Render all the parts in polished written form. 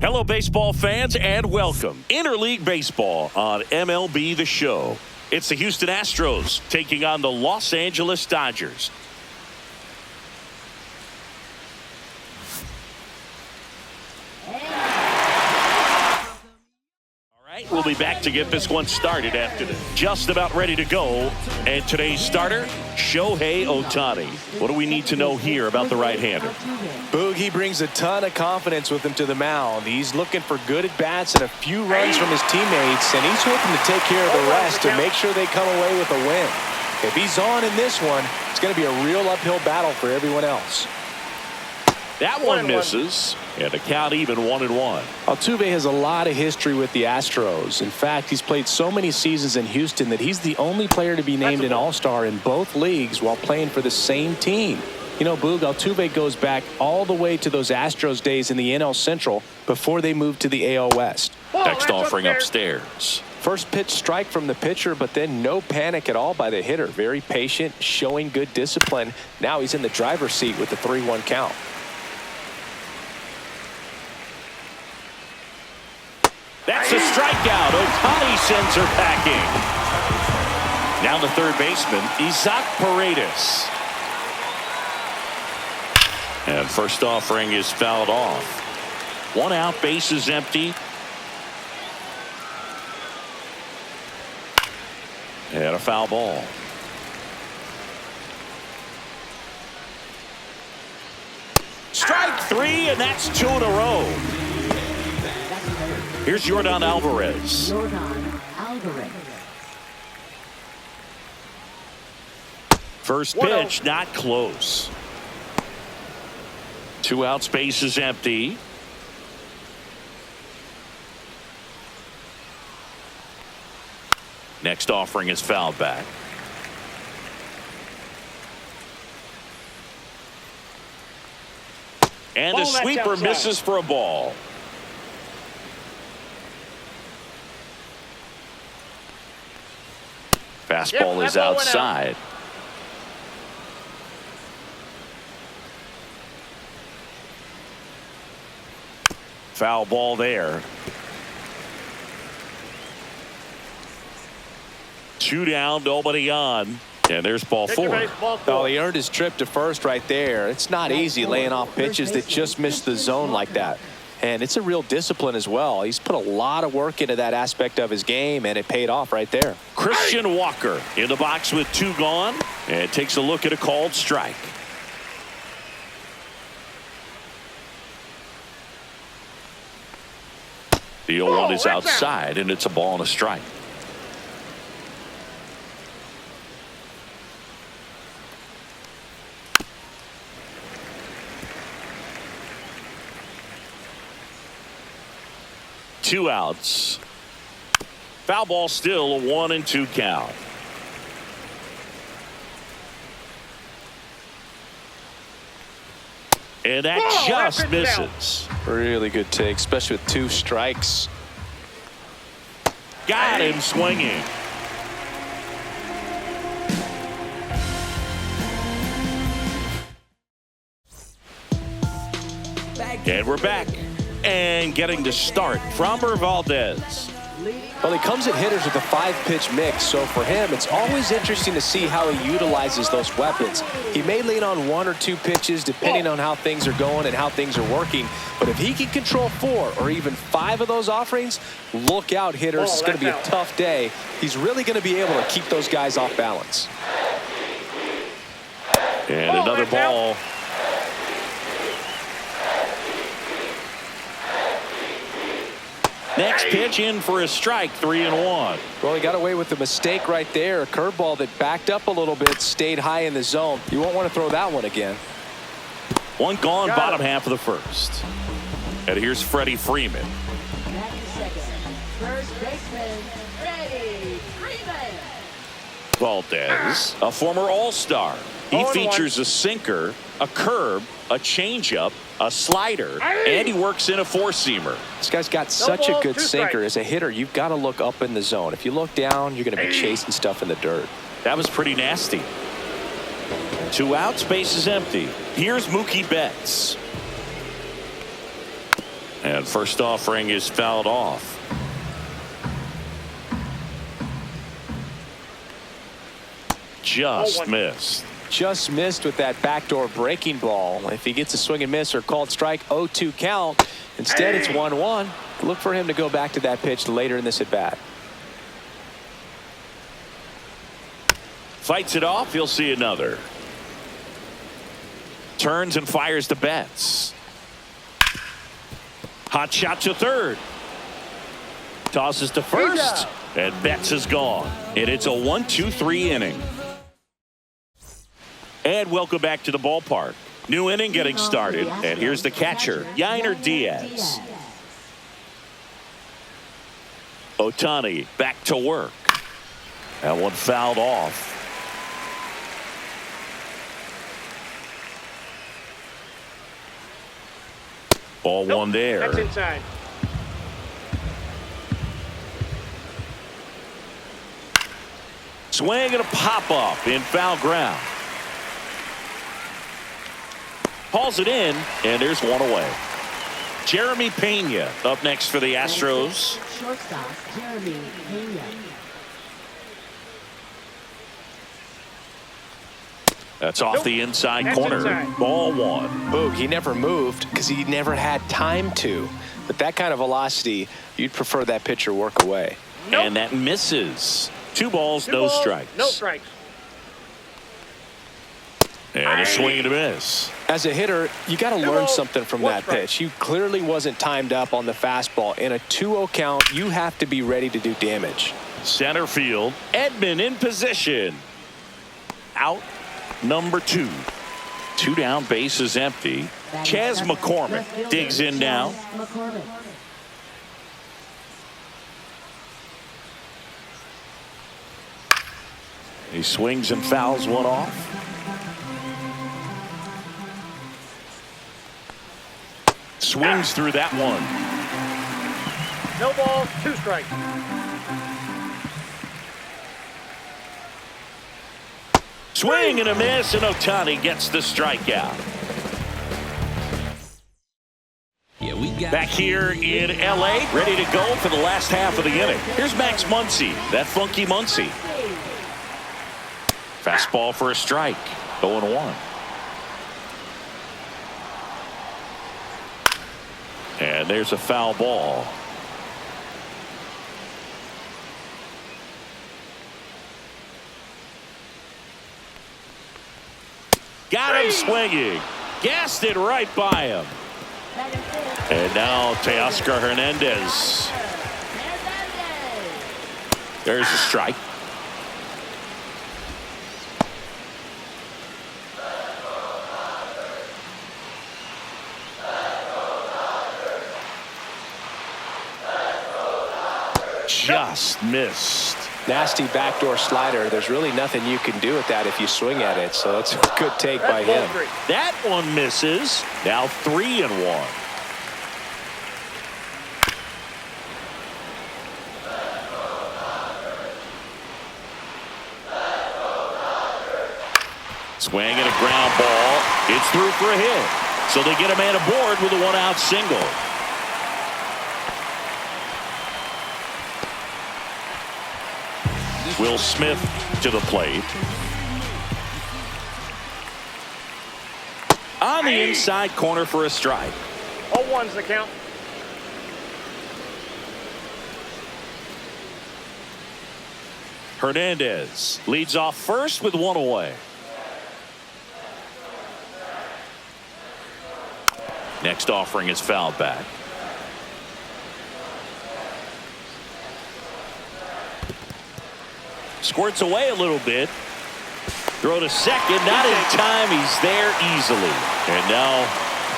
Hello, baseball fans, and welcome. Interleague Baseball on MLB The Show. It's the Houston Astros taking on the Los Angeles Dodgers. We'll be back to get this one started after this. Just about ready to go. And today's starter, Shohei Ohtani. What do we need to know here about the right-hander? Boog, he brings a ton of confidence with him to the mound. He's looking for good at-bats and a few runs from his teammates, and he's hoping to take care of the rest to make sure they come away with a win. If he's on in this one, it's going to be a real uphill battle for everyone else. That one misses, and the count even 1-1. Altuve has a lot of history with the Astros. In fact, he's played so many seasons in Houston that he's the only player to be named an All-Star in both leagues while playing for the same team. You know, Boog, Altuve goes back all the way to those Astros days in the NL Central before they moved to the AL West. Next offering upstairs. First pitch strike from the pitcher, but then no panic at all by the hitter. Very patient, showing good discipline. Now he's in the driver's seat with the 3-1 count. That's a strikeout. Ohtani sends her packing. Now the third baseman, Isaac Paredes. And first offering is fouled off. 1 out, base is empty. And a foul ball. Strike 3, and that's 2 in a row. Here's Yordan Alvarez. First pitch, not close. 2 outs, base is empty. Next offering is fouled back. And the sweeper misses for a ball. Fastball is outside. Foul ball there. 2 down, nobody on. And there's ball 4. Oh, he earned his trip to first right there. It's not easy laying off pitches that just miss the zone like that. And it's a real discipline as well. He's put a lot of work into that aspect of his game, and it paid off right there. Christian Walker in the box with 2 gone, and takes a look at a called strike. The 0-1 is outside, and it's a ball and a strike. Two outs. Foul ball, still a 1-2 count. And that just misses. Really good take, especially with 2 strikes. Got him swinging. And we're back. And getting the start, Framber Valdez. Well, he comes at hitters with a 5-pitch mix, so for him, it's always interesting to see how he utilizes those weapons. He may lean on 1 or 2 pitches depending on how things are going and how things are working, but if he can control 4 or even 5 of those offerings, look out, hitters. It's going to be a tough day. He's really going to be able to keep those guys off balance. And another ball. Next pitch in for a strike, 3-1. Well, he got away with the mistake right there. A curveball that backed up a little bit, stayed high in the zone. You won't want to throw that one again. 1 gone, bottom half of the first. And here's Freddie Freeman. First baseman, Freddie Freeman. Valdez, a former All-Star. He features a sinker, a curve, a changeup, a slider, and he works in a 4-seamer. This guy's got such a good sinker. As a hitter, you've got to look up in the zone. If you look down, you're going to be chasing stuff in the dirt. That was pretty nasty. 2 outs, base is empty. Here's Mookie Betts. And first offering is fouled off. Just missed. Just missed with that backdoor breaking ball. If he gets a swing and miss or called strike, 0-2 count. Instead, it's 1-1. Look for him to go back to that pitch later in this at bat. Fights it off. He'll see another. Turns and fires to Betts. Hot shot to third. Tosses to first. And Betts is gone. And it's a 1-2-3 inning. And welcome back to the ballpark. New inning getting started. And here's the catcher, Yainer Diaz. Ohtani back to work. That one fouled off. Ball one there. That's inside. Swing and a pop up in foul ground. Hauls it in, and there's one away. Jeremy Pena up next for the Astros. Shortstop Jeremy Pena. That's off the inside corner. Inside. Ball one. Boog, he never moved because he never had time to. With that kind of velocity, you'd prefer that pitcher work away. And that misses. 2 balls, no strikes. No strikes. And a swing and a miss. As a hitter, you got to learn something from that pitch. He clearly wasn't timed up on the fastball. In a 2-0 count, you have to be ready to do damage. Center field, Edman in position. Out number 2. 2 down, base is empty. Chas McCormick digs in now. He swings and fouls one off. Swings through that one. No balls, 2 strikes. Swing and a miss, and Ohtani gets the strikeout. Back here in L.A., ready to go for the last half of the inning. Here's Max Muncy, that funky Muncy. Fastball for a strike, 0-1. And there's a foul ball. Got him swinging. Gassed it right by him. And now Teoscar Hernandez. There's a strike. Just missed. Nasty backdoor slider. There's really nothing you can do with that if you swing at it. So that's a good take by him. That one misses. Now 3-1. Swing and a ground ball. It's through for a hit. So they get a man aboard with a 1-out single. Will Smith to the plate. On the inside corner for a strike. 0-1's the count. Hernandez leads off first with 1 away. Next offering is fouled back. Squirts away a little bit. Throw to second. Not in time. He's there easily. And now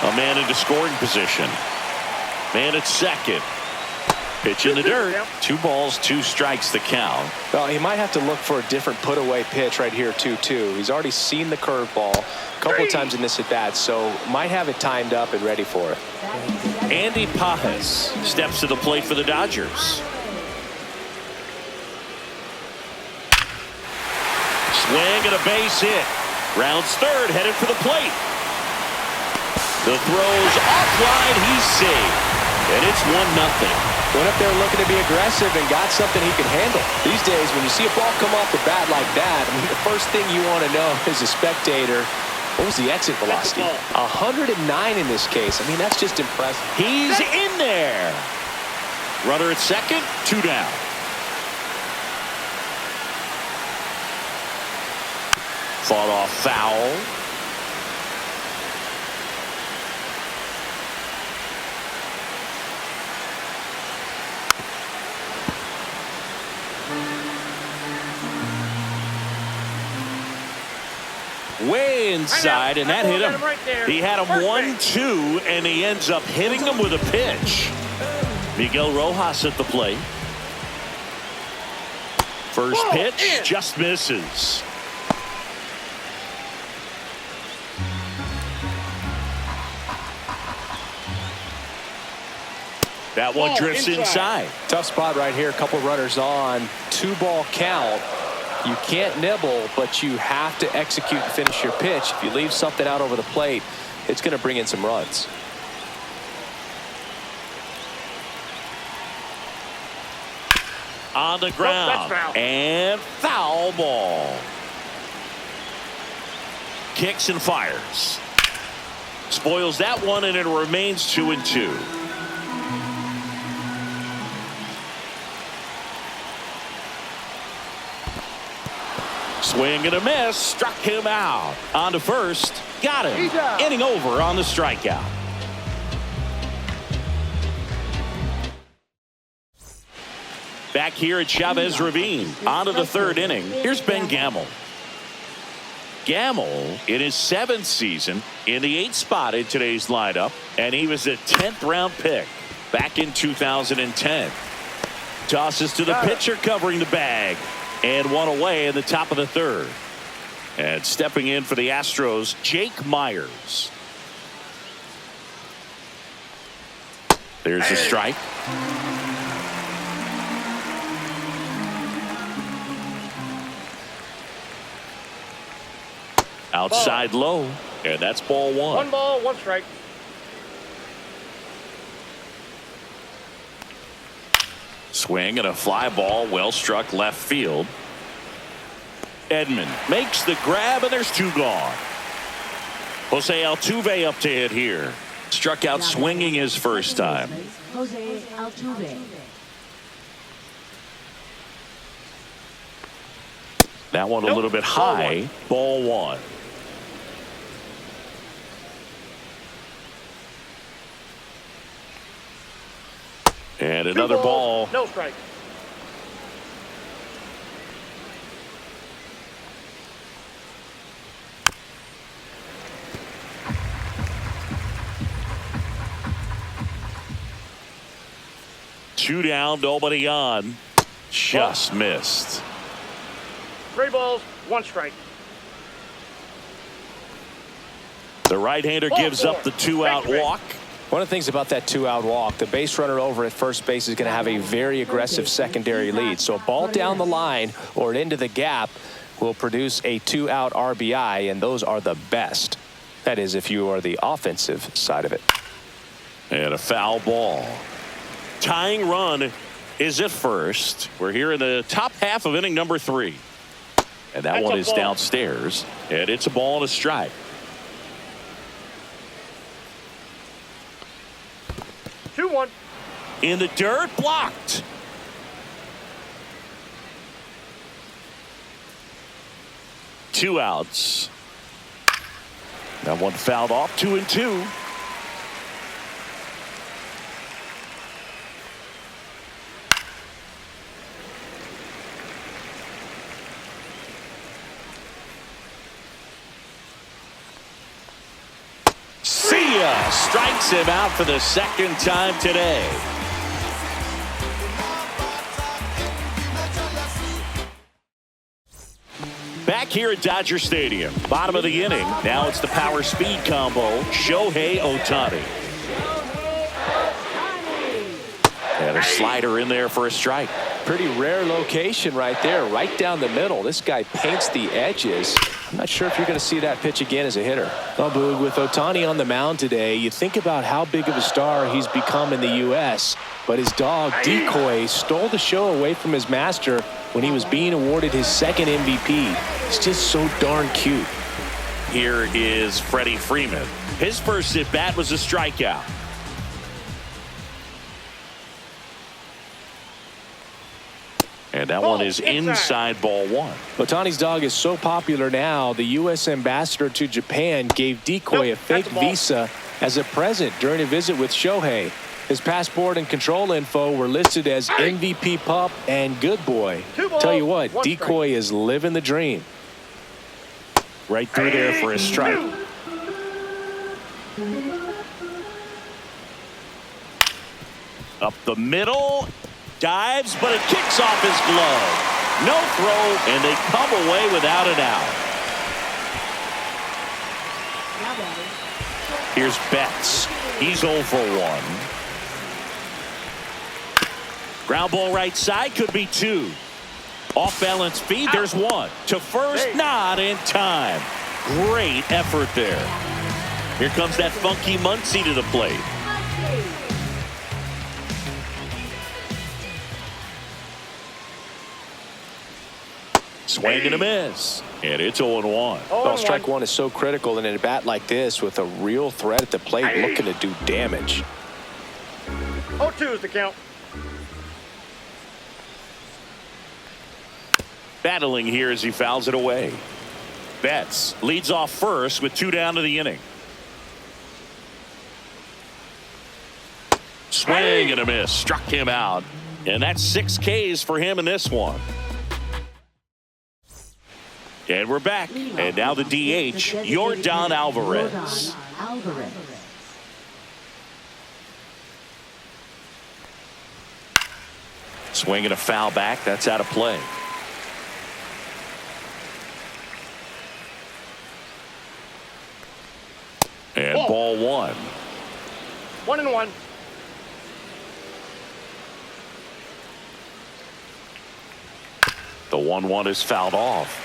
a man into scoring position. Man at second. Pitch in the dirt. 2 balls, 2 strikes the count. Well, he might have to look for a different put away pitch right here 2-2. He's already seen the curveball a couple of times in this at bat, so might have it timed up and ready for it. Andy Pajes steps to the plate for the Dodgers. Swing and a base hit. Rounds third, headed for the plate. The throw's offline. He's safe. And it's 1-0. Went up there looking to be aggressive and got something he could handle. These days, when you see a ball come off the bat like that, I mean, the first thing you want to know as a spectator, what was the exit velocity? 109 in this case. I mean, that's just impressive. He's in there. Runner at second, 2 down. Fought off foul. Way inside, and that hit him. He had him 1-2, and he ends up hitting him with a pitch. Miguel Rojas at the plate. First pitch just misses. That one drifts inside. Tough spot right here. A couple runners on. 2-ball count. You can't nibble, but you have to execute and finish your pitch. If you leave something out over the plate, it's going to bring in some runs. On the ground. And foul ball. Kicks and fires. Spoils that one, and it remains 2-2. Swing and a miss. Struck him out. On to first. Got him. Inning over on the strikeout. Back here at Chavez Ravine. On to the third inning. Here's Ben Gamel. Gamel in his 7th season in the 8th spot in today's lineup, and he was a 10th round pick back in 2010. Tosses to the pitcher covering the bag, and one away in the top of the third. And stepping in for the Astros, Jake Myers. There's a strike. Outside low, and that's ball 1. 1 ball, 1 strike. Swing and a fly ball, well struck left field. Edman makes the grab, and there's 2 gone. Jose Altuve up to hit here. Struck out swinging his first time. Jose Altuve. That one a little bit high. Ball 1. And another ball. No strike. Two down, nobody on. Just missed. 3 balls, 1 strike. The right-hander gives up the 2-out walk. One of the things about that 2-out walk, the base runner over at first base is going to have a very aggressive secondary lead. So a ball down the line or into the gap will produce a 2-out RBI, and those are the best. That is, if you are the offensive side of it. And a foul ball. Tying run is at first. We're here in the top half of inning number 3. And that one is downstairs. And it's a ball and a strike. 2-1. In the dirt, blocked. Two outs. That one fouled off. 2-2. Strikes him out for the 2nd time today. Back here at Dodger Stadium, bottom of the inning. Now it's the power speed combo. Shohei Ohtani. And a slider in there for a strike. Pretty rare location right there, right down the middle. This guy paints the edges. I'm not sure if you're going to see that pitch again as a hitter. Well, Boog, with Ohtani on the mound today, you think about how big of a star he's become in the U.S., but his dog, Decoy, stole the show away from his master when he was being awarded his second MVP. He's just so darn cute. Here is Freddie Freeman. His first at-bat was a strikeout. And that one is inside ball one. Ohtani's dog is so popular now, the U.S. ambassador to Japan gave Decoy a fake visa as a present during a visit with Shohei. His passport and control info were listed as MVP pup and good boy. Tell you what, Decoy is living the dream. Right through there for a strike. Up the middle. Dives, but it kicks off his glove. No throw, and they come away without an out. Here's Betts. He's 0 for 1. Ground ball right side, could be 2. Off balance feed, there's 1. To first, not in time. Great effort there. Here comes that funky Muncy to the plate. Swing and a miss. And it's 0-1. Well, strike one is so critical in a bat like this with a real threat at the plate looking to do damage. 0-2 is the count. Battling here as he fouls it away. Betts leads off first with 2 down to the inning. Swing and a miss. Struck him out. And that's 6 Ks for him in this one. And we're back. And now the DH, Yordan Alvarez. Swing and a foul back. That's out of play. And ball 1. 1-1. The 1-1 is fouled off.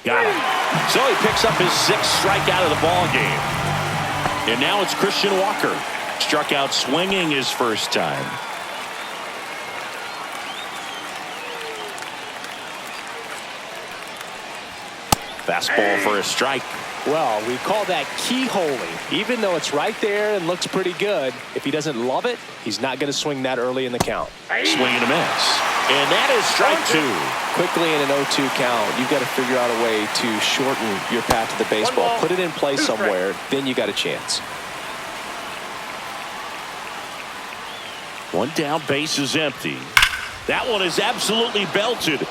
Got him. So he picks up his 6th strikeout of the ball game. And now it's Christian Walker. Struck out swinging his first time. Fastball for a strike. Well, we call that keyholing. Even though it's right there and looks pretty good, if he doesn't love it, he's not going to swing that early in the count. Swing and a miss. And that is strike 2. Quickly in an 0-2 count, you've got to figure out a way to shorten your path to the baseball. Put it in play somewhere, then you got a chance. 1 down, base is empty. That one is absolutely belted.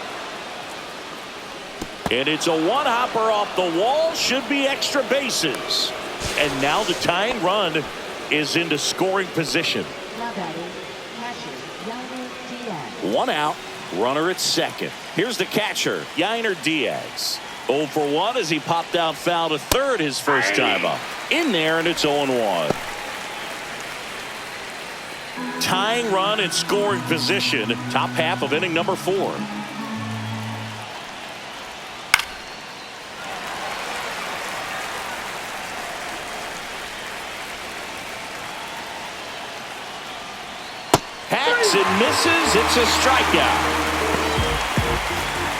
And it's a one-hopper off the wall. Should be extra bases. And now the tying run is into scoring position. 1 out. Runner at second. Here's the catcher, Yainer Diaz. 0 for 1 as he popped out foul to third his first time up. In there, and it's 0-1. Tying run in scoring position. Top half of inning number 4. Hacks and misses. It's a strikeout.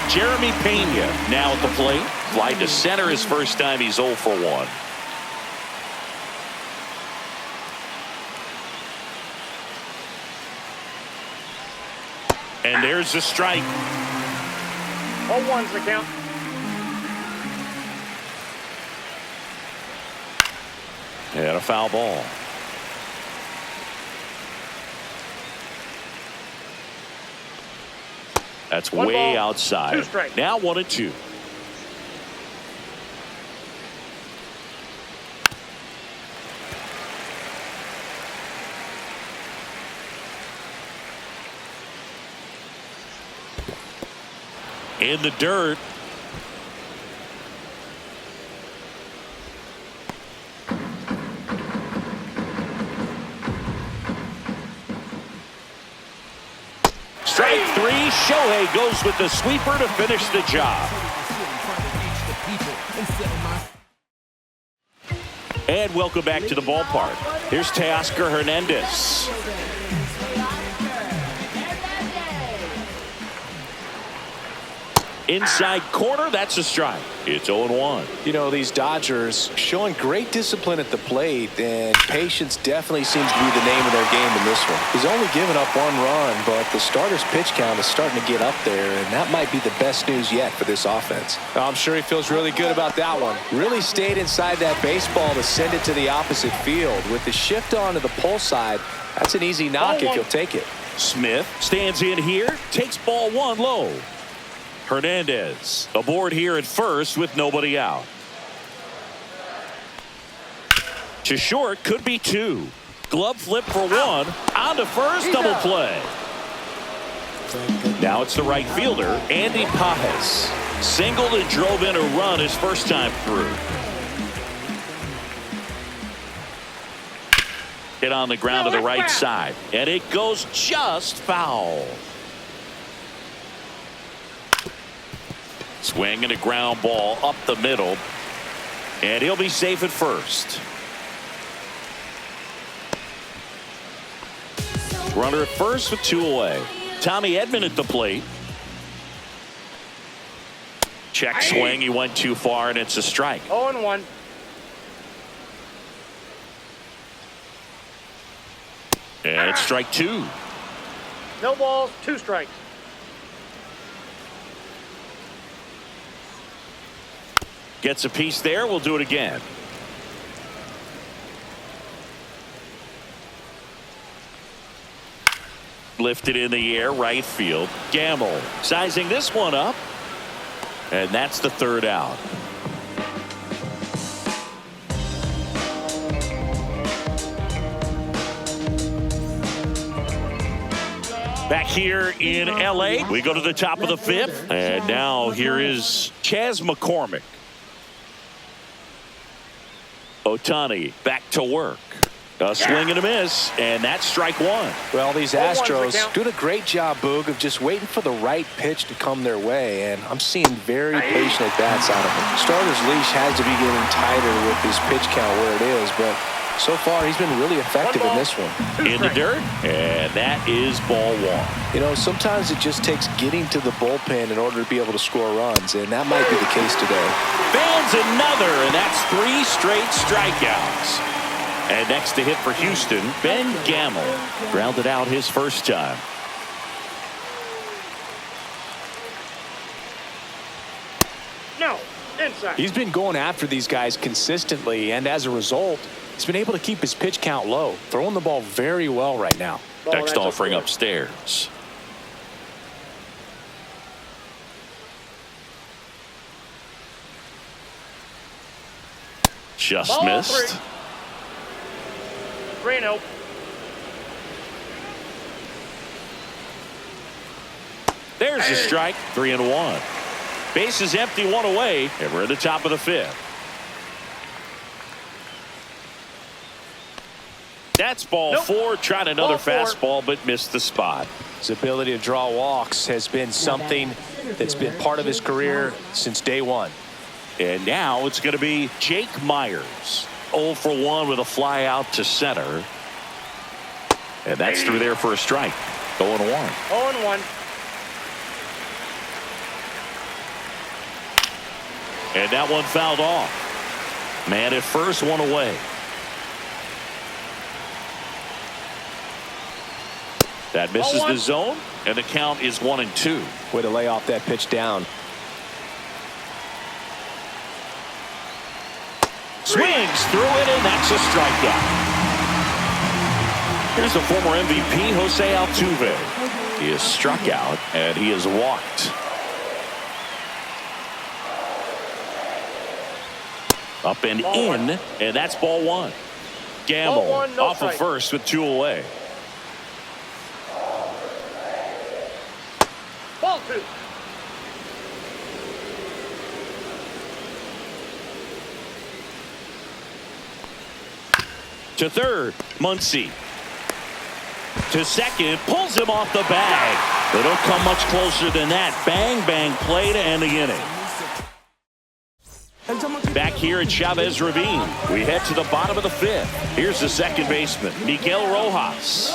Jeremy Pena now at the plate. Fly to center his first time. He's 0 for 1. And there's the strike. 0-1's the count. And a foul ball. That's way outside. Now 1-2. In the dirt. he goes with the sweeper to finish the job. And welcome back to the ballpark. Here's Teoscar Hernandez. Inside corner, that's a strike. It's 0-1. You know, these Dodgers showing great discipline at the plate, and patience definitely seems to be the name of their game in this one. He's only given up 1 run, but the starter's pitch count is starting to get up there, and that might be the best news yet for this offense. I'm sure he feels really good about that one. Really stayed inside that baseball to send it to the opposite field. With the shift on to the pull side, that's an easy knock if you'll take it. Smith stands in here, takes ball 1 low. Hernandez aboard here at first with nobody out. To short, could be 2. Glove flip for 1. On to first, double play. Now it's the right fielder, Andy Pajes. Singled and drove in a run his first time through. Hit on the ground to the right side, and it goes just foul. Swing and a ground ball up the middle, and he'll be safe at first. Runner at first with 2 away. Tommy Edman at the plate. Check swing. He went too far, and it's a strike. 0-1. And it's strike 2. No balls, 2 strikes. Gets a piece there. We'll do it again. Lifted in the air, right field. Gamble sizing this one up. And that's the 3rd out. Back here in LA, we go to the top of the 5th. And now here is Chas McCormick. Ohtani back to work. A swing and a miss, and that's strike 1. Well, these Astros doing a great job, Boog, of just waiting for the right pitch to come their way, and I'm seeing very patient at-bats out of them. Starter's leash has to be getting tighter with his pitch count where it is, but so far he's been really effective in this one. In the dirt, and that is ball 1. You know, sometimes it just takes getting to the bullpen in order to be able to score runs, and that might be the case today. Fans another, and that's 3 straight strikeouts. And next to hit for Houston, Ben Gamble grounded out his first time. No, inside. He's been going after these guys consistently, and as a result, he's been able to keep his pitch count low, throwing the ball very well right now. Next offering upstairs. Just Ball missed. 3. 3-0. There's a strike. 3-1. Base is empty, 1 away, and we're at the top of the 5th. That's ball 4. Tried another fastball, but missed the spot. His ability to draw walks has been something that's been part of his career since day 1. And now it's going to be Jake Myers. 0 for 1 with a fly out to center. And that's through there for a strike. 0-1. 0-1. And that one fouled off. Man at first, 1 away. That misses the zone, and the count is 1-2. Way to lay off that pitch down. Swings through it, and that's a strikeout. Here's the former MVP, Jose Altuve. He is struck out, and he is walked. Up and in, and that's ball 1. Gamble Ball 1, no off of strike. first with 2 away. Ball 2. To third, Muncy. To second, pulls him off the bag. They don't come much closer than that. Bang, bang play to end the inning. Back here at Chavez Ravine, we head to the bottom of the fifth. Here's the second baseman, Miguel Rojas.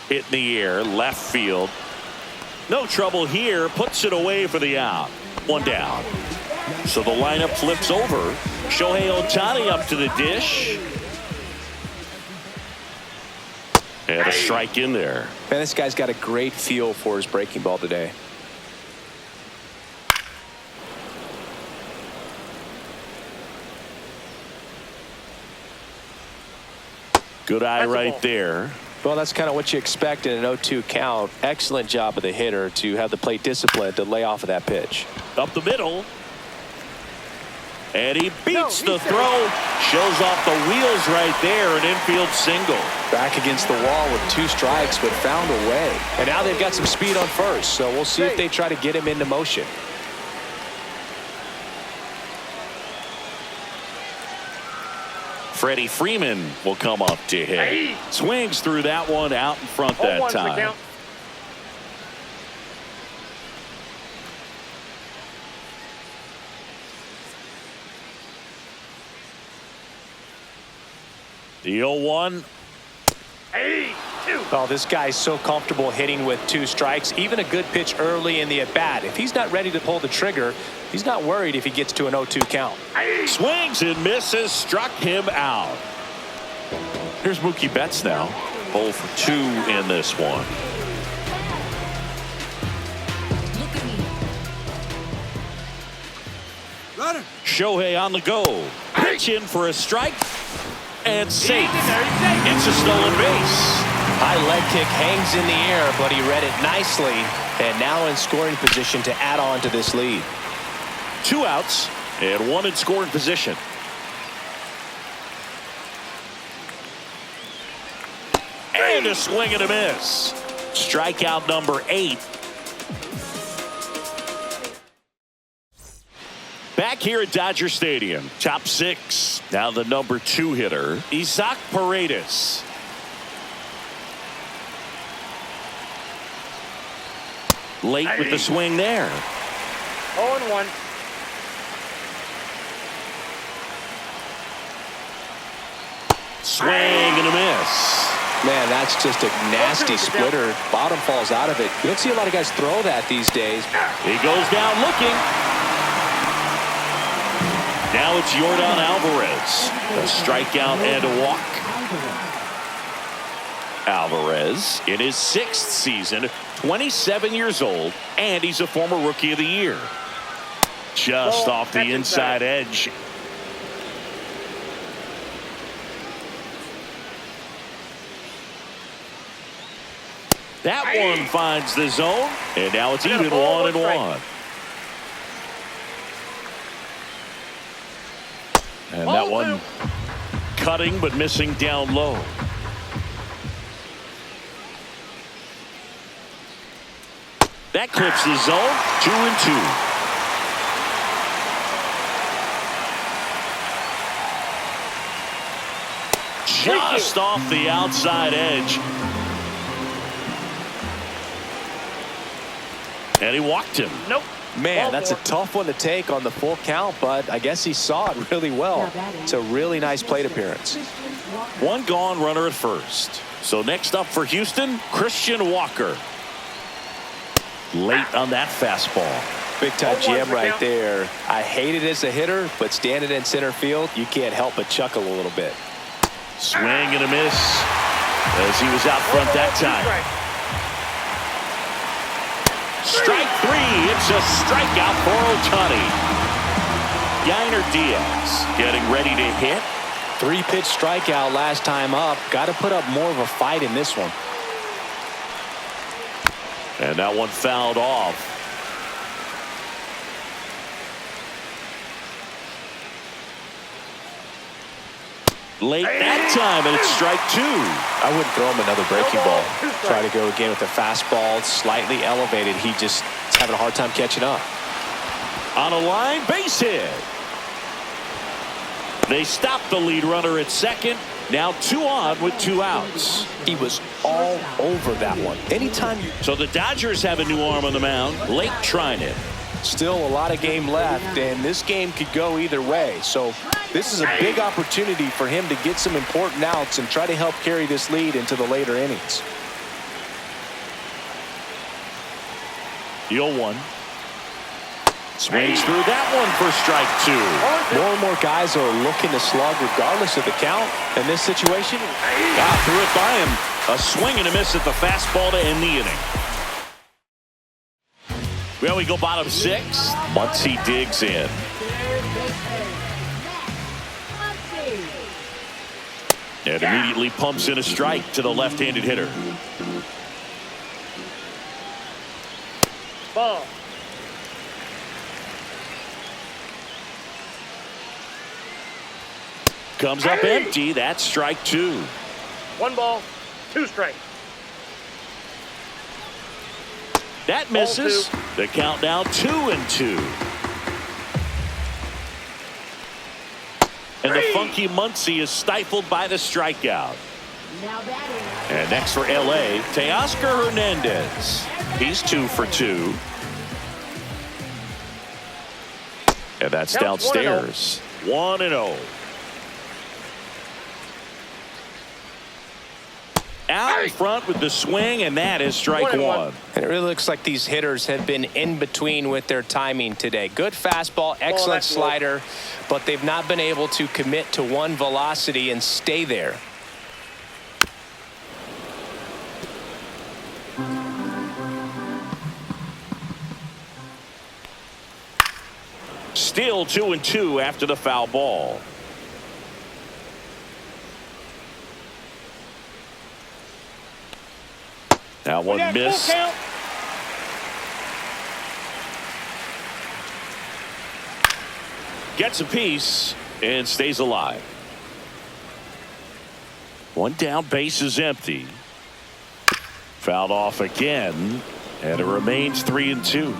Hit in the air, left field. No trouble here, puts it away for the out. One down. So the lineup flips over. Shohei Ohtani up to the dish. And a strike in there. Man, this guy's got a great feel for his breaking ball today. Good eye right there. Well, that's kind of what you expect in an 0-2 count. Excellent job of the hitter to have the plate discipline to lay off of that pitch. Up the middle. And he beats the throw. Shows off the wheels right there. An infield single. Back against the wall with 2 strikes, but found a way. And now they've got some speed on first, so we'll see if they try to get him into motion. Freddie Freeman will come up to hit. Swings through that one out in front that time. The 0-1. Oh, this guy's so comfortable hitting with 2 strikes. Even a good pitch early in the at-bat. If he's not ready to pull the trigger, he's not worried if he gets to an 0-2 count. Swings and misses. Struck him out. Here's Mookie Betts now. 0 for 2 in this one. Shohei on the go. Pitch in for a strike. And safe. It's a stolen base. High leg kick hangs in the air, but he read it nicely. And now in scoring position to add on to this lead. 2 outs and 1 in scoring position. And a swing and a miss. Strikeout number 8. Back here at Dodger Stadium, top 6. Now the number 2 hitter, Isaac Paredes. Late with the swing there. 0-1. Swing and a miss. Man, that's just a nasty splitter. Bottom falls out of it. You don't see a lot of guys throw that these days. He goes down looking. Now it's Yordan Alvarez. A strikeout and a walk. Alvarez in his 6th season, 27 years old, and he's a former Rookie of the Year. Just off the inside edge. That one finds the zone, and now it's even 1-1. And that one cutting but missing down low. That clips the zone. 2-2. Just off the outside edge. And he walked him. Nope. Man, that's a tough one to take on the full count, but I guess he saw it really well. It's a really nice plate appearance. 1 gone, runner at first. So next up for Houston, Christian Walker. Late on that fastball. Big time GM right there. I hate it as a hitter, but standing in center field, you can't help but chuckle a little bit. Swing and a miss as he was out front that time. Strike 3. It's a strikeout for Ohtani. Yainer Diaz getting ready to hit. 3-pitch strikeout last time up. Got to put up more of a fight in this one. And that one fouled off. Late that time, and it's strike 2. I wouldn't throw him another breaking ball. Try to go again with the fastball, slightly elevated. He just is having a hard time catching up. On a line, base hit. They stop the lead runner at second, Now 2 on with 2 outs. He was all over that one. Anytime you... So the Dodgers have a new arm on the mound. Lake trying it. Still a lot of game left, and this game could go either way. So this is a big opportunity for him to get some important outs and try to help carry this lead into the later innings. The 0-1. Swings through that one for strike 2. More and more guys are looking to slug regardless of the count. In this situation, Threw it by him. A swing and a miss at the fastball to end the inning. Well, we go bottom 6. Muncy digs in. And immediately pumps in a strike to the left-handed hitter. Ball. Comes up empty. That's strike 2. 1 ball, 2 strikes. That misses. The count now 2-2. And the funky Muncy is stifled by the strikeout. And next for LA, Teoscar Hernandez. He's 2 for 2. And that's downstairs. 1-0. Out in front with the swing, and that is strike 1. And it really looks like these hitters have been in between with their timing today. Good fastball, excellent slider, but they've not been able to commit to one velocity and stay there. Still 2-2 after the foul ball. Now one miss. Gets a piece and stays alive. 1 down, base is empty. Fouled off again, and it remains 3-2.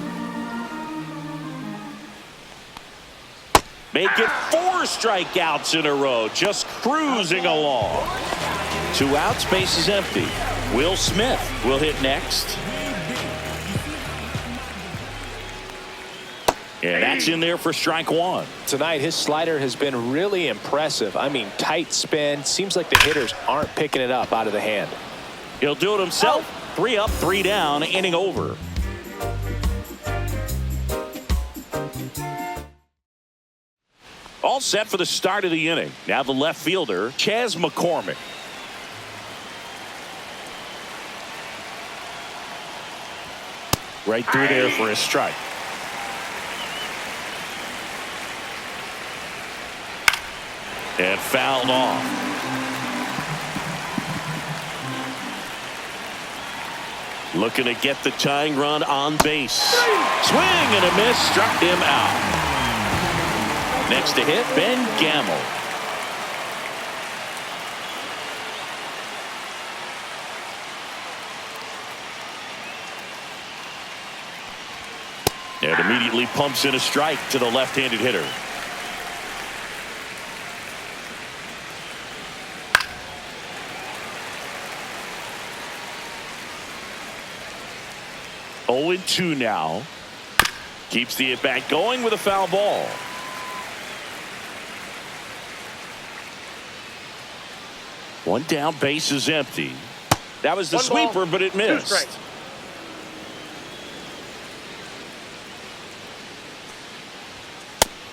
Make it 4 strikeouts in a row, just cruising along. 2 outs, base is empty. Will Smith will hit next. And that's in there for strike 1. Tonight, his slider has been really impressive. I mean, tight spin. Seems like the hitters aren't picking it up out of the hand. He'll do it himself. 3 up, 3 down, inning over. All set for the start of the inning. Now the left fielder, Chas McCormick. Right through there for a strike. And fouled off. Looking to get the tying run on base. Swing and a miss, struck him out. Next to hit, Ben Gamel. And immediately pumps in a strike to the left-handed hitter. Oh, 0-2 now. Keeps the at-bat going with a foul ball. 1 down, base is empty. That was the sweeper, but it missed.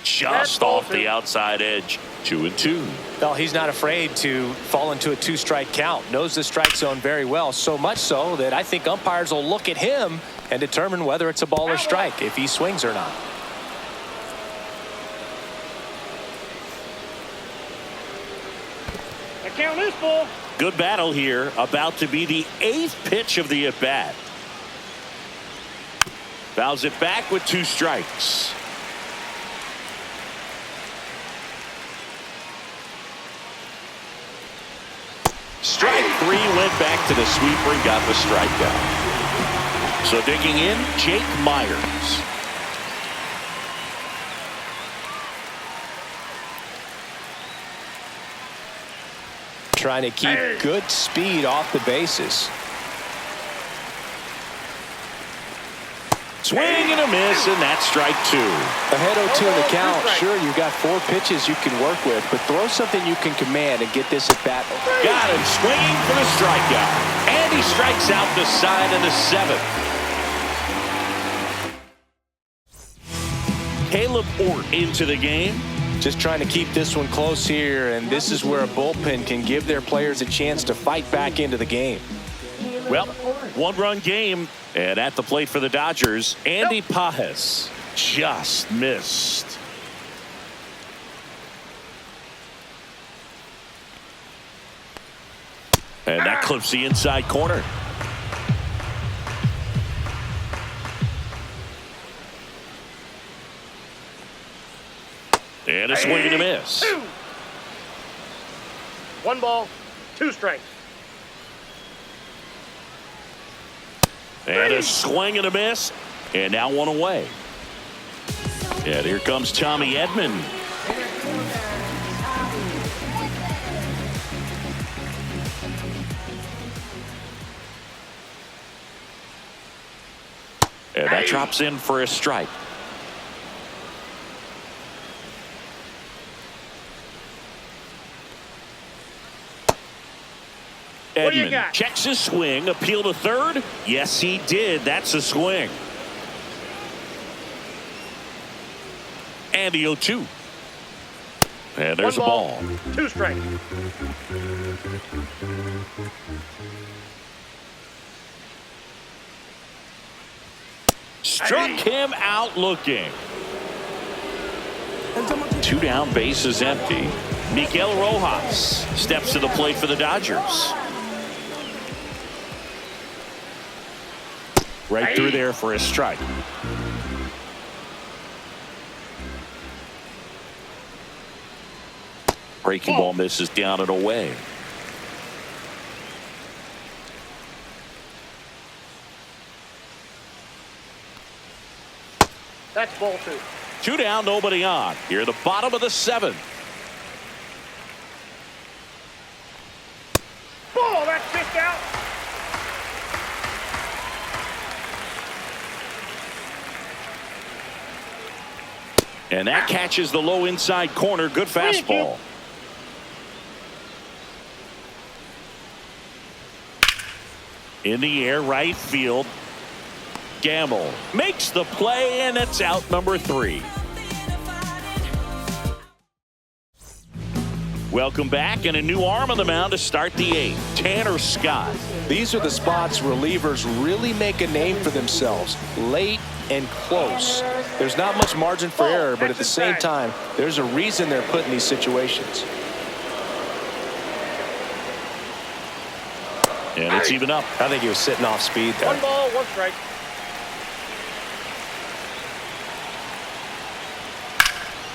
Just off the outside edge. 2-2. Well, he's not afraid to fall into a 2-strike count. Knows the strike zone very well. So much so that I think umpires will look at him and determine whether it's a ball or strike, if he swings or not. The count is full. Good battle here. About to be the 8th pitch of the at-bat. Fouls it back with 2 strikes. Strike 3, went back to the sweeper and got the strikeout. So digging in, Jake Myers. trying to keep good speed off the bases. Swing and a miss, and that's strike two. Ahead 0-2 in the count. Sure, you've got 4 pitches you can work with, but throw something you can command and get this at bat. Got him swinging for the strikeout. And he strikes out the side in the 7th. Caleb Ort into the game. Just trying to keep this one close here, and this is where a bullpen can give their players a chance to fight back into the game. Well, 1-run game, and at the plate for the Dodgers, Andy Pages just missed. And that clips the inside corner. And a swing and a miss. 1 ball, 2 strikes. And a swing and a miss. And now 1 away. And here comes Tommy Edman. And that drops in for a strike. Edman checks his swing, appeal to third. Yes, he did. That's a swing. And the 0-2. And there's a ball. 2 strikes. Struck him out looking. 2 down, bases empty. Miguel Rojas steps to the plate for the Dodgers. Right through there for a strike. Breaking ball misses down and away. That's ball 2. 2 down, nobody on. Here at the bottom of the 7th. Ball, that's pitched out. And that catches the low inside corner. Good fastball. In the air, right field. Gamble makes the play, and it's out number 3. Welcome back, and a new arm on the mound to start the 8th. Tanner Scott. These are the spots relievers really make a name for themselves. Late and close. There's not much margin for error, but at the same time, there's a reason they're put in these situations. And it's even up. I think he was sitting off speed there. 1 ball, 1 strike.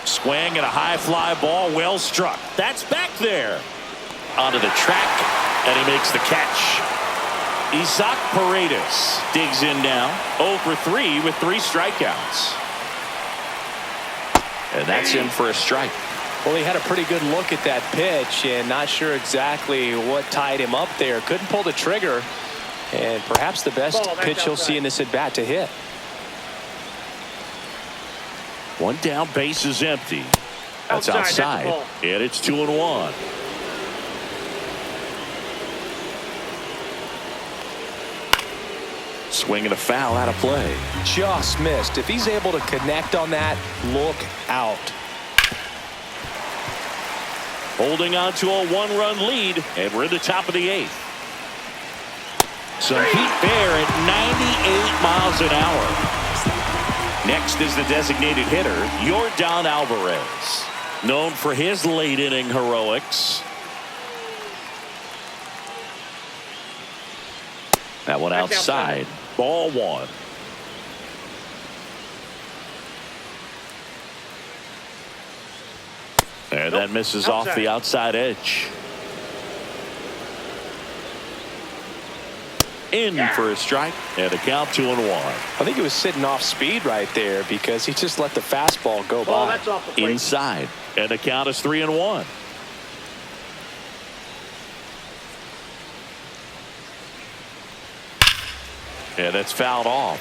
Swing and a high fly ball, well struck. That's back there. Onto the track, and he makes the catch. Isaac Paredes digs in now. 0 for 3 with 3 strikeouts. And that's in for a strike. Well, he had a pretty good look at that pitch and not sure exactly what tied him up there. Couldn't pull the trigger, and perhaps the best pitch he'll see in this at bat to hit. 1 down, base is empty. That's outside. And it's 2-1. Swing and a foul out of play. Just missed. If he's able to connect on that, look out. Holding on to a 1-run lead, and we're in the top of the 8th. Some heat there at 98 miles an hour. Next is the designated hitter, Yordan Alvarez, known for his late inning heroics. That one outside. Ball 1. And that misses off the outside edge. In for a strike, and a count 2-1. I think he was sitting off speed right there because he just let the fastball go by. Inside, and the count is 3-1. And that's fouled off.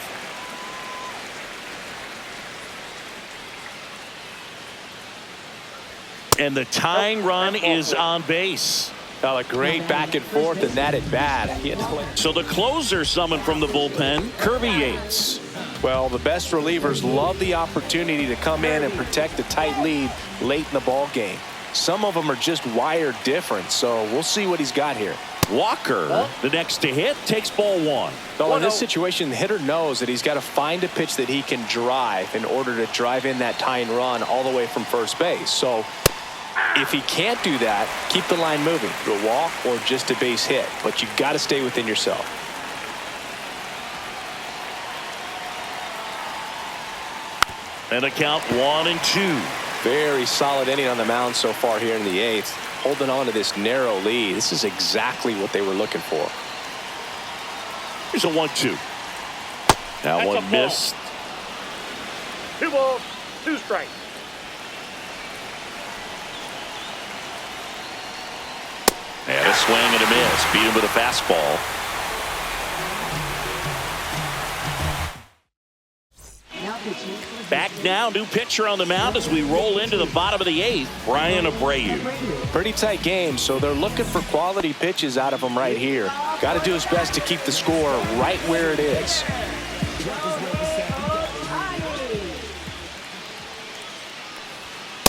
And the tying run is on base. Oh, a great back and forth, and that at bat. So the closer summoned from the bullpen, Kirby Yates. Well, the best relievers love the opportunity to come in and protect a tight lead late in the ball game. Some of them are just wired different, so we'll see what he's got here. Walker, the next to hit, takes ball one. Well, in this situation, the hitter knows that he's got to find a pitch that he can drive in order to drive in that tying run all the way from first base. So if he can't do that, keep the line moving to a walk or just a base hit, but you've got to stay within yourself. And a count 1-2. Very solid inning on the mound so far here in the 8th. Holding on to this narrow lead. This is exactly what they were looking for. Here's a 1-2. That one missed. 2 balls, 2 strikes. And a swing and a miss. Beat him with a fastball. Back now, new pitcher on the mound as we roll into the bottom of the 8th, Brian Abreu. Pretty tight game, so they're looking for quality pitches out of him right here. Got to do his best to keep the score right where it is.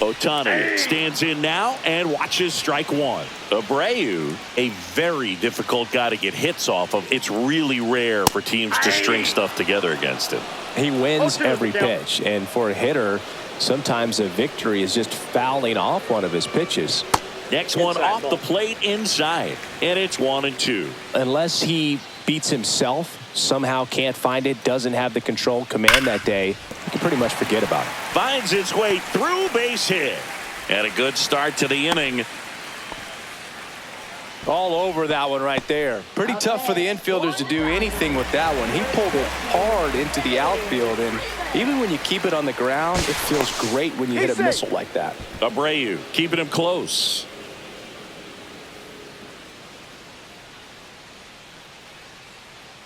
Ohtani stands in now and watches strike one. Abreu, a very difficult guy to get hits off of. It's really rare for teams to string stuff together against him. He wins every pitch, and for a hitter, sometimes a victory is just fouling off one of his pitches. Next one off the plate inside, and it's 1-2. Unless he beats himself, somehow can't find it, doesn't have the control command that day, you can pretty much forget about it. Finds its way through, base hit. And a good start to the inning. All over that one right there. Pretty tough for the infielders to do anything with that one. He pulled it hard into the outfield, and even when you keep it on the ground, it feels great when you hit a missile like that. Abreu keeping him close.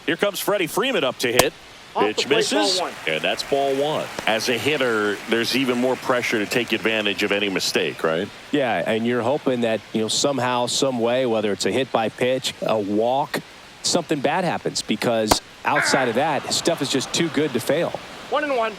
Here comes Freddie Freeman up to hit. Pitch misses, and that's ball one. As a hitter, there's even more pressure to take advantage of any mistake, right? Yeah, and you're hoping that, somehow, some way, whether it's a hit by pitch, a walk, something bad happens, because outside of that, stuff is just too good to fail. 1-1.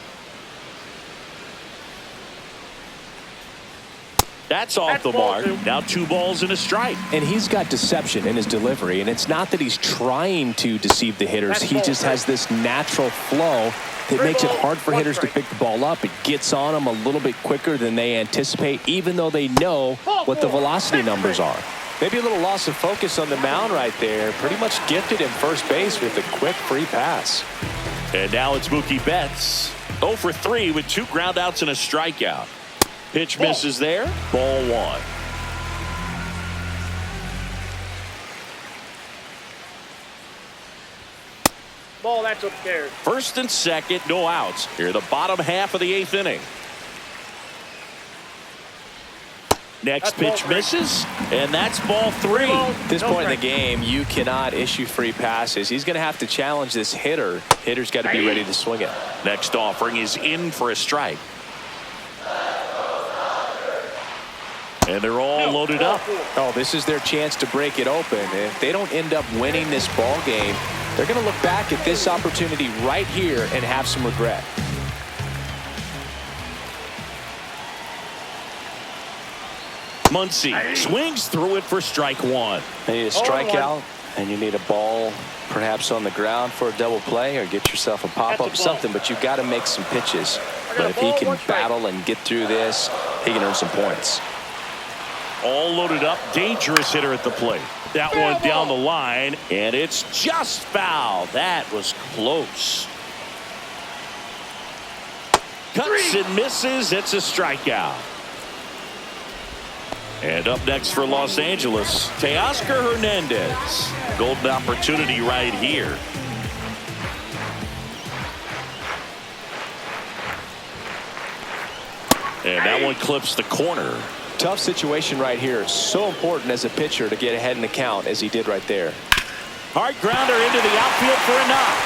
That's off the mark. Now 2 balls and a strike. And he's got deception in his delivery, and it's not that he's trying to deceive the hitters. He just has this natural flow that makes it hard for hitters to pick the ball up. It gets on them a little bit quicker than they anticipate, even though they know what the velocity numbers are. Maybe a little loss of focus on the mound right there. Pretty much gifted him first base with a quick free pass. And now it's Mookie Betts. 0 for 3 with 2 groundouts and a strikeout. Pitch misses there. Ball one. Ball, that's upstairs. First and second, no outs. Here, the bottom half of the 8th inning. Next pitch misses, and that's ball 3. At this point in the game, you cannot issue free passes. He's going to have to challenge this hitter. Hitter's got to be ready to swing it. Next offering is in for a strike. And they're all loaded up. Oh, this is their chance to break it open. If they don't end up winning this ball game, they're going to look back at this opportunity right here and have some regret. Muncy swings through it for strike one. You need a strikeout, and you need a ball perhaps on the ground for a double play, or get yourself a pop-up, something, but you've got to make some pitches. But if he can battle and get through this, he can earn some points. All loaded up, dangerous hitter at the plate. That one down the line, and it's just foul. That was close. Cuts and misses. It's a strikeout. And up next for Los Angeles, Teoscar Hernandez. Golden opportunity right here. And that one clips the corner. Tough situation right here. So important as a pitcher to get ahead in the count as he did right there. Hard grounder into the outfield for a knock.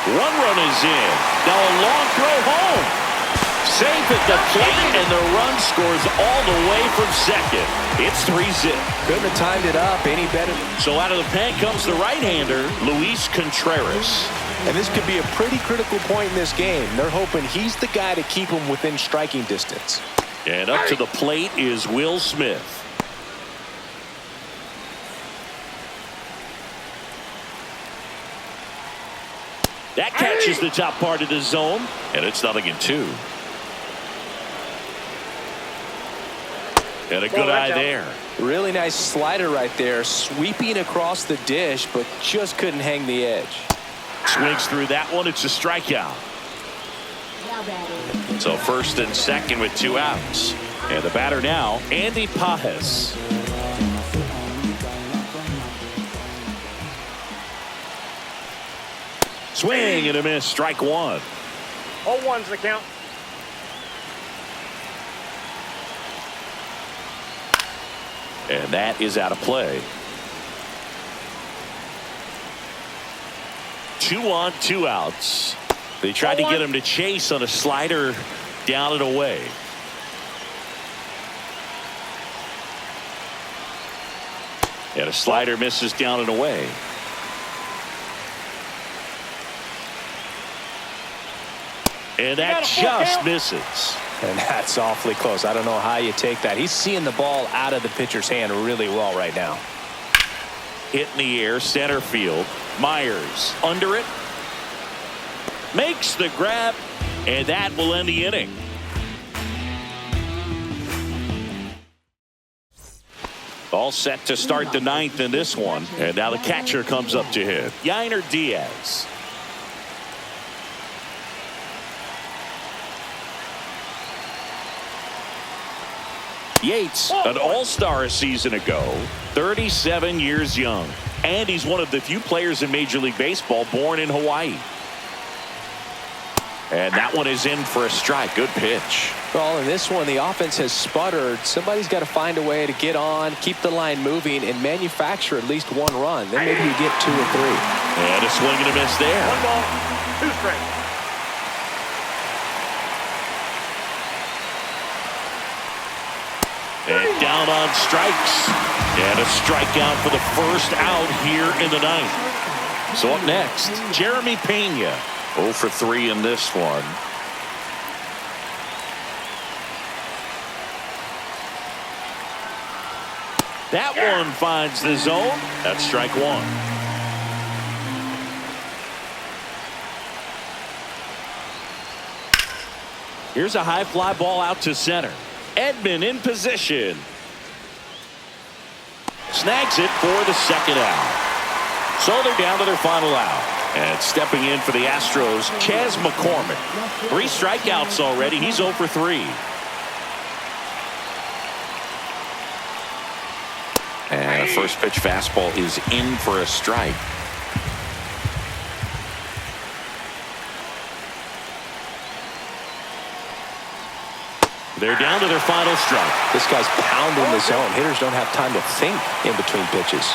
One run is in. Now a long throw home. Safe at the plate, and the run scores all the way from second. It's 3-zip. Couldn't have timed it up any better. So out of the pen comes the right-hander, Luis Contreras. And this could be a pretty critical point in this game. They're hoping he's the guy to keep him within striking distance. And up to the plate is Will Smith. That catches the top part of the zone, and it's 0-2. And a good eye there. Really nice slider right there, sweeping across the dish, but just couldn't hang the edge. Swings through that one. It's a strikeout. So first and second with 2 outs. And the batter now, Andy Pajes. Swing and a miss. Strike one. 0-1's the count. And that is out of play. 2 on, 2 outs. They tried to get him to chase on a slider down and away. And a slider misses down and away. And that just misses. And that's awfully close. I don't know how you take that. He's seeing the ball out of the pitcher's hand really well right now. Hit in the air, center field. Myers under it. Makes the grab, and that will end the inning. All set to start the 9th in this one. And now the catcher comes up to hit. Yainer Diaz. Yates, an all-star a season ago, 37 years young. And he's one of the few players in Major League Baseball born in Hawaii. And that one is in for a strike. Good pitch. Well, in this one, the offense has sputtered. Somebody's got to find a way to get on, keep the line moving, and manufacture at least 1 run. Then maybe you get 2 or 3. And a swing and a miss there. 1 ball, 2 strikes. And down on strikes. And a strikeout for the first out here in the 9th. So up next, Jeremy Pena. 0 for 3 in this one. That one finds the zone. That's strike 1. Here's a high fly ball out to center. Edman in position. Snags it for the second out. So they're down to their final out. And stepping in for the Astros, Chas McCormick. 3 strikeouts already. He's 0 for 3. And a first pitch fastball is in for a strike. They're down to their final strike. This guy's pounding the zone. Hitters don't have time to think in between pitches.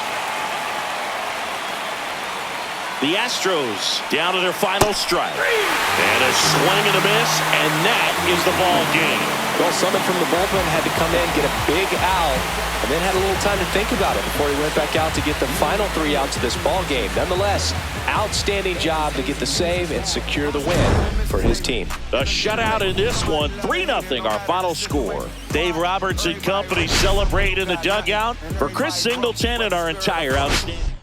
The Astros down to their final strike. And a swing and a miss, and that is the ball game. Well, someone from the bullpen had to come in, get a big out, and then had a little time to think about it before he went back out to get the final 3 outs of this ball game. Nonetheless, outstanding job to get the save and secure the win for his team. A shutout in this one, 3-0 our final score. Dave Roberts and company celebrate in the dugout. For Chris Singleton and our entire outstanding